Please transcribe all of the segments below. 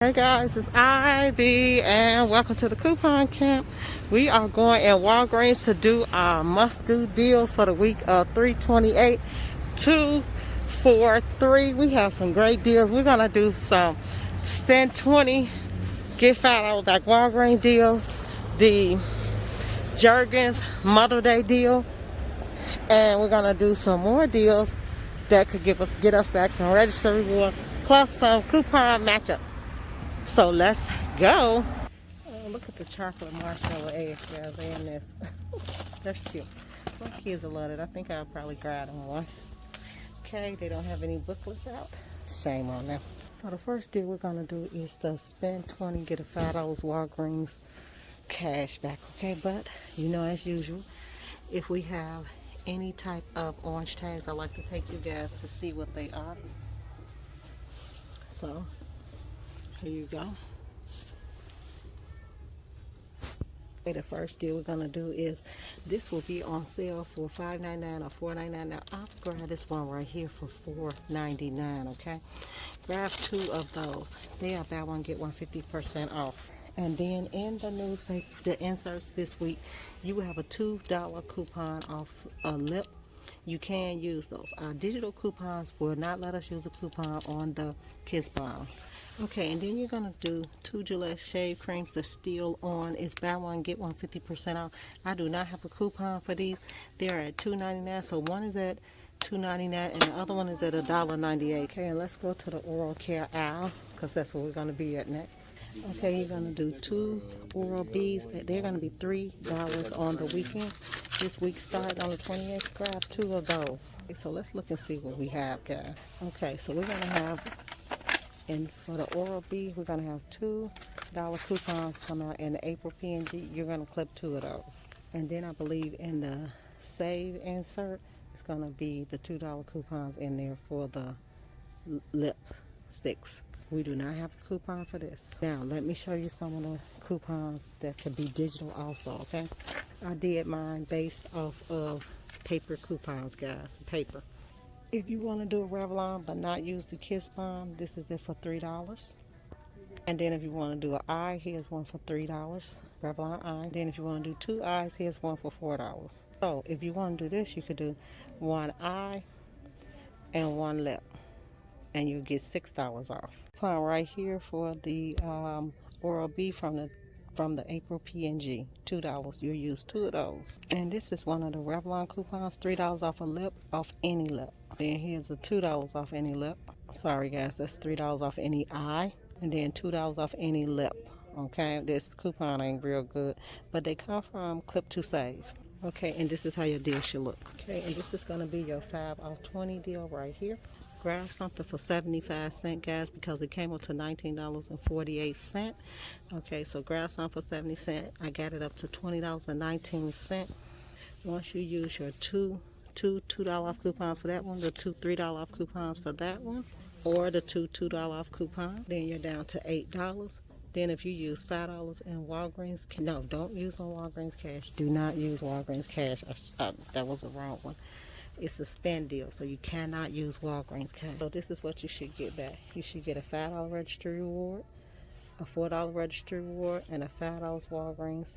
Hey guys, it's Ivy and welcome to the coupon camp. We are going in Walgreens to do our must-do deals for the week of 3/28 to 4/3. We have some great deals. We're gonna do some spend 20, get $5 back Walgreens deal, the Jergens Mother Day deal, and we're gonna do some more deals that could get us back some register reward plus some coupon matchups. So let's go. Oh, look at the chocolate marshmallow eggs, guys. They in this. That's cute. My kids will love it. I think I'll probably grab them one. Okay, they don't have any booklets out. Shame on them. So the first deal we're gonna do is the spend 20, get a $5 Walgreens cash back. Okay, but as usual, if we have any type of orange tags, I like to take you guys to see what they are. So here you go. The first deal we're gonna do is this will be on sale for $5.99 or $4.99. Now I'll grab this one right here for $4.99. Okay, grab two of those. They are buy one get one 50% off. And then in the newspaper, the inserts this week, you will have a $2 coupon off a lip. You can use those. Our digital coupons will not let us use a coupon on the Kiss Bombs. Okay, and then you're going to do two Gillette shave creams. The still on is buy one, get one 50% off. I do not have a coupon for these. They're at $2.99, so one is at $2.99 and the other one is at $1.98. Okay, and let's go to the oral care aisle because that's where we're going to be at next. Okay, you're going to do two Oral B's. They're going to be $3 on the weekend. This week started on the 28th. Grab two of those. Okay, so let's look and see what we have, guys. Okay, so we're going to have, and for the Oral B, we're going to have $2 coupons come out in the April P&G. You're going to clip two of those. And then I believe in the Save insert, it's going to be the $2 coupons in there for the lip sticks. We do not have a coupon for this. Now, let me show you some of the coupons that could be digital also, okay? I did mine based off of paper coupons, guys, paper. If you want to do a Revlon but not use the Kiss Bomb, this is it for $3. And then if you want to do an eye, here's one for $3. Revlon eye. Then if you want to do two eyes, here's one for $4. So if you want to do this, you could do one eye and one lip, and you get $6 off. Coupon right here for the Oral B from the April P&G, $2. You'll use two of those. And this is one of the Revlon coupons, $3 off a lip, off any lip. Then here's a $2 off any lip. Sorry guys, that's $3 off any eye, and then $2 off any lip. Okay, this coupon ain't real good, but they come from Clip to Save. Okay, and this is how your deal should look. Okay, and this is going to be your 5 off 20 deal right here. Grab something for 75 cents, guys, because it came up to $19.48. Okay, so grab something for 70 cents. I got it up to $20.19. Once you use your two $2 off coupons for that one, the two $3 off coupons for that one, or the two $2 off coupons, then you're down to $8. Then if you use $5 in Walgreens, no, don't use on Walgreens Cash. Do not use Walgreens Cash. That was the wrong one. It's a spend deal, so you cannot use Walgreens Cash. So this is what you should get back. You should get a $5 registry reward, a $4 registry reward, and a $5 Walgreens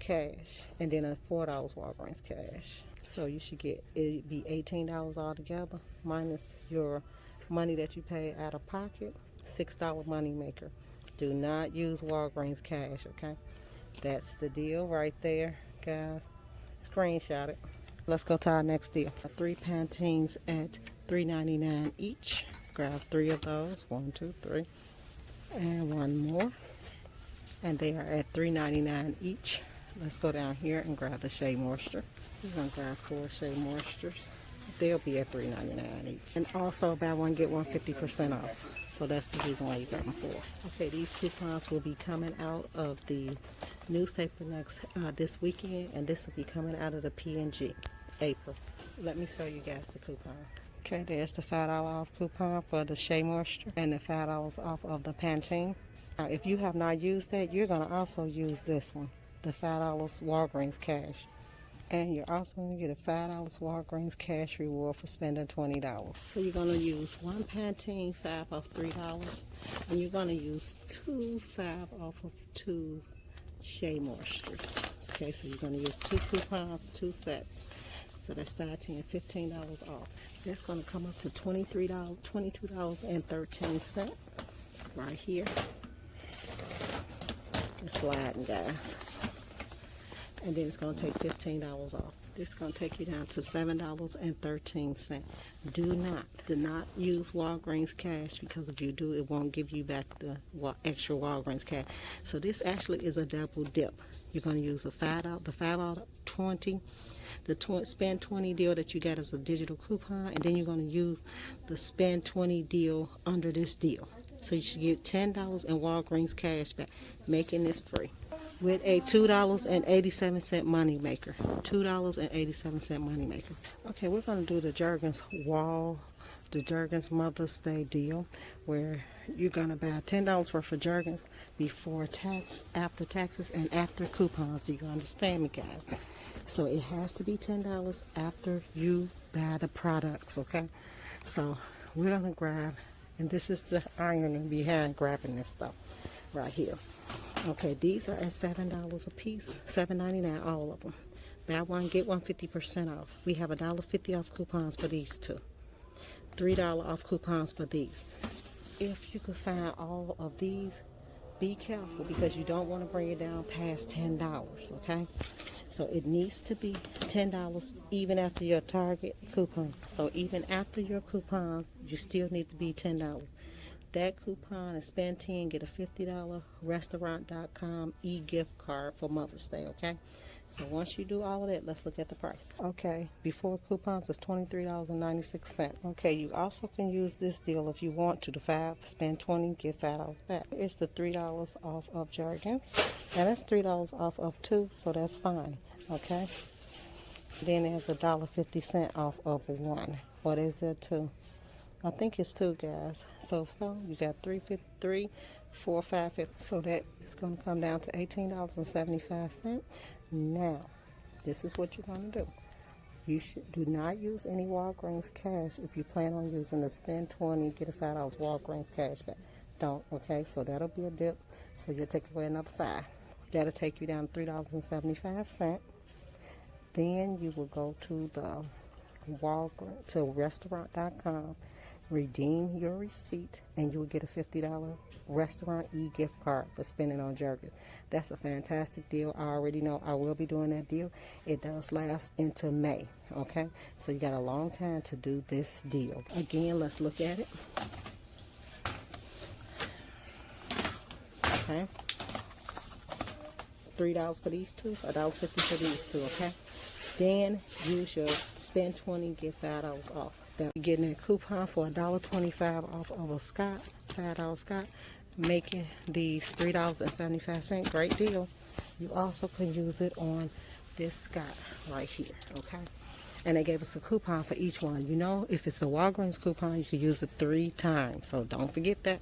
Cash, and then a $4 Walgreens Cash. So you should get, it'd be $18 altogether, minus your money that you pay out of pocket, $6 money maker. Do not use Walgreens Cash, okay? That's the deal right there, guys. Screenshot it. Let's go to our next deal. 3 Pantenes at $3.99 each. Grab 3 of those. 1, 2, 3. And one more. And they are at $3.99 each. Let's go down here and grab the Shea Moisture. We're going to grab 4 Shea Moistures. They'll be at $3.99 each. And also buy one, get one 50% off. So that's the reason why you got them for. Okay, these coupons will be coming out of the newspaper this weekend, and this will be coming out of the P&G, April. Let me show you guys the coupon. Okay, there's the $5 off coupon for the Shea Moisture and the $5 off of the Pantene. Now, if you have not used that, you're going to also use this one, the $5 Walgreens Cash. And you're also going to get a $5 Walgreens cash reward for spending $20. So you're going to use one Pantene 5 off $3. And you're going to use 5 off of 2's Shea Moisture. Okay, so you're going to use 2 coupons, 2 sets. So that's $5, $10, $15 off. That's going to come up to $22.13 right here. It's sliding, guys. And then it's going to take $15 off. It's going to take you down to $7.13. Do not use Walgreens cash, because if you do, it won't give you back the extra Walgreens cash. So this actually is a double dip. You're going to use the $5 out of 20, spend 20 deal that you got as a digital coupon, and then you're going to use the spend 20 deal under this deal. So you should get $10 in Walgreens cash back, making this free, with a $2.87 money maker. $2.87 money maker. Okay, we're going to do the Jergens Mother's Day deal, where you're going to buy $10 worth of Jergens before tax, after taxes, and after coupons. Do you understand me, guys? So it has to be $10 after you buy the products, okay? So we're going to grab, and this is the iron behind grabbing this stuff right here. Okay, these are at $7 a piece, $7.99 all of them. Buy one, get one 50% off. We have $1.50 off coupons for these two. $3 off coupons for these. If you could find all of these, be careful, because you don't want to bring it down past $10, okay? So it needs to be $10 even after your Target coupon. So even after your coupons, you still need to be $10. That coupon is spend 10, get a $50 restaurant.com e-gift card for Mother's Day, okay? So once you do all of that, let's look at the price. Okay, before coupons is $23.96. Okay, you also can use this deal if you want to. The 5, spend 20, get $5 back. It's the $3 off of Jergens, and that's $3 off of 2, so that's fine, okay? Then there's $1.50 off of 1. What is it, 2? I think it's 2, guys. So you got 3.53, 4, 5.50. So that is going to come down to $18.75. Now, this is what you're going to do. You do not use any Walgreens cash if you plan on using the spend 20, get a $5 Walgreens cash back. Don't, okay? So that'll be a dip. So you'll take away another 5. That'll take you down to $3.75. Then you will go to the Walgreens, to restaurant.com, redeem your receipt, and you will get a $50 restaurant e-gift card for spending on Jergens. That's a fantastic deal. I already know I will be doing that deal. It does last into May, okay? So you got a long time to do this deal. Again, let's look at it. Okay. $3 for these two, $1.50 for these two, okay? Then use your spend 20, get $5 off. That you're getting a coupon for $1.25 off of a Scott, $5 Scott, making these $3.75. Great deal. You also can use it on this Scott right here, okay? And they gave us a coupon for each one. You know, if it's a Walgreens coupon, you can use it 3 times, so don't forget that.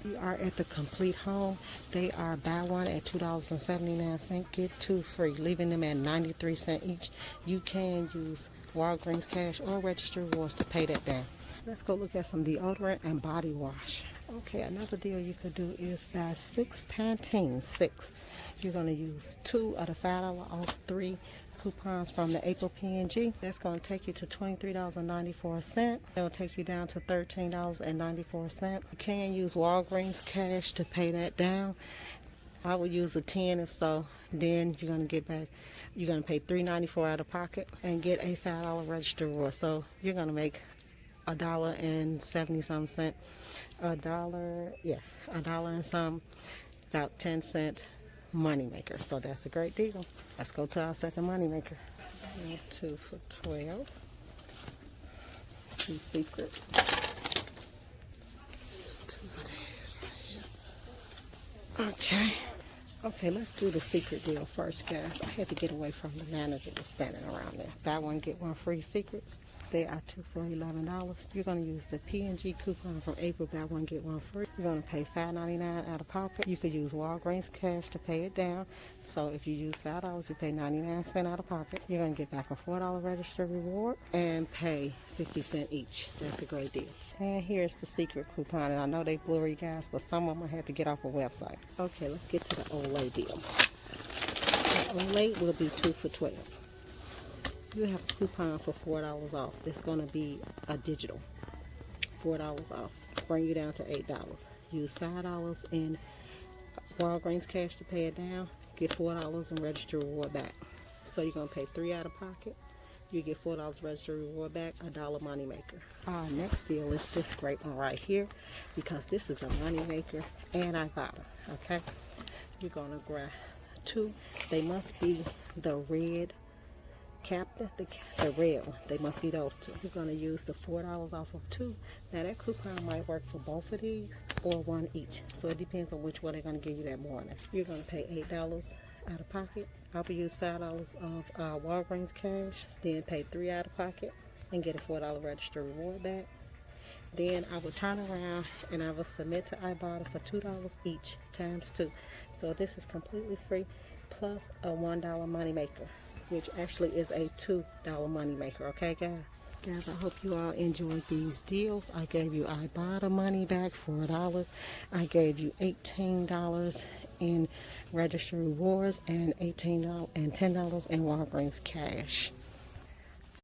We are at the Complete Home. They are buy one at $2.79, get 2 free, leaving them at 93 cents each. You can use Walgreens cash or register rewards to pay that down. Let's go look at some deodorant and body wash. Okay, another deal you could do is buy 6 Pantene, 6. You're going to use 2 of the $5 off 3 coupons from the April P&G. That's going to take you to $23.94. It'll take you down to $13.94. You can use Walgreens cash to pay that down. I would use a 10 if so. Then you're going to get back, you're going to pay $3.94 out of pocket and get a $5 register reward. So you're going to make $1.70 $1 and some, about 10 cent money maker. So that's a great deal. Let's go to our second money maker. 2 for $12. 2 Secret. 2 of these right here. Okay, let's do the Secret deal first, guys. I had to get away from the manager that's standing around there. Buy one, get one free Secrets. They are two for $11. You're going to use the P&G coupon from April, buy one, get one free. You're going to pay $5.99 out of pocket. You could use Walgreens cash to pay it down. So if you use $5, you pay 99 cents out of pocket. You're going to get back a $4 registered reward and pay 50 cents each. That's a great deal. And here's the secret coupon. And I know they blurry, guys, but some of them I had to get off a website. Okay, let's get to the Olay deal. The Olay will be 2 for $12. You have a coupon for $4 off. That's going to be a digital. $4 off. Bring you down to $8. Use $5 in Walgreens cash to pay it down. Get $4 in registered reward back. So you're going to pay $3 out of pocket. You get $4 registered reward back, $1 money maker. Our next deal is this great one right here, because this is a money maker and I bought them. Okay, you're going to grab 2. They must be the red Captain, the red one. They must be those 2. You're going to use the $4 off of 2. Now that coupon might work for both of these or one each. So it depends on which one they're going to give you that morning. You're going to pay $8 out of pocket. I will use $5 of Walgreens cash. Then pay $3 out of pocket and get a $4 registered reward back. Then I will turn around and I will submit to Ibotta for $2 each times 2. So this is completely free, plus a $1 money maker, which actually is a $2 money maker. Okay, guys, I hope you all enjoyed these deals. I gave you Ibotta money back, $4. I gave you $18 in registered rewards and $10 in Walgreens cash.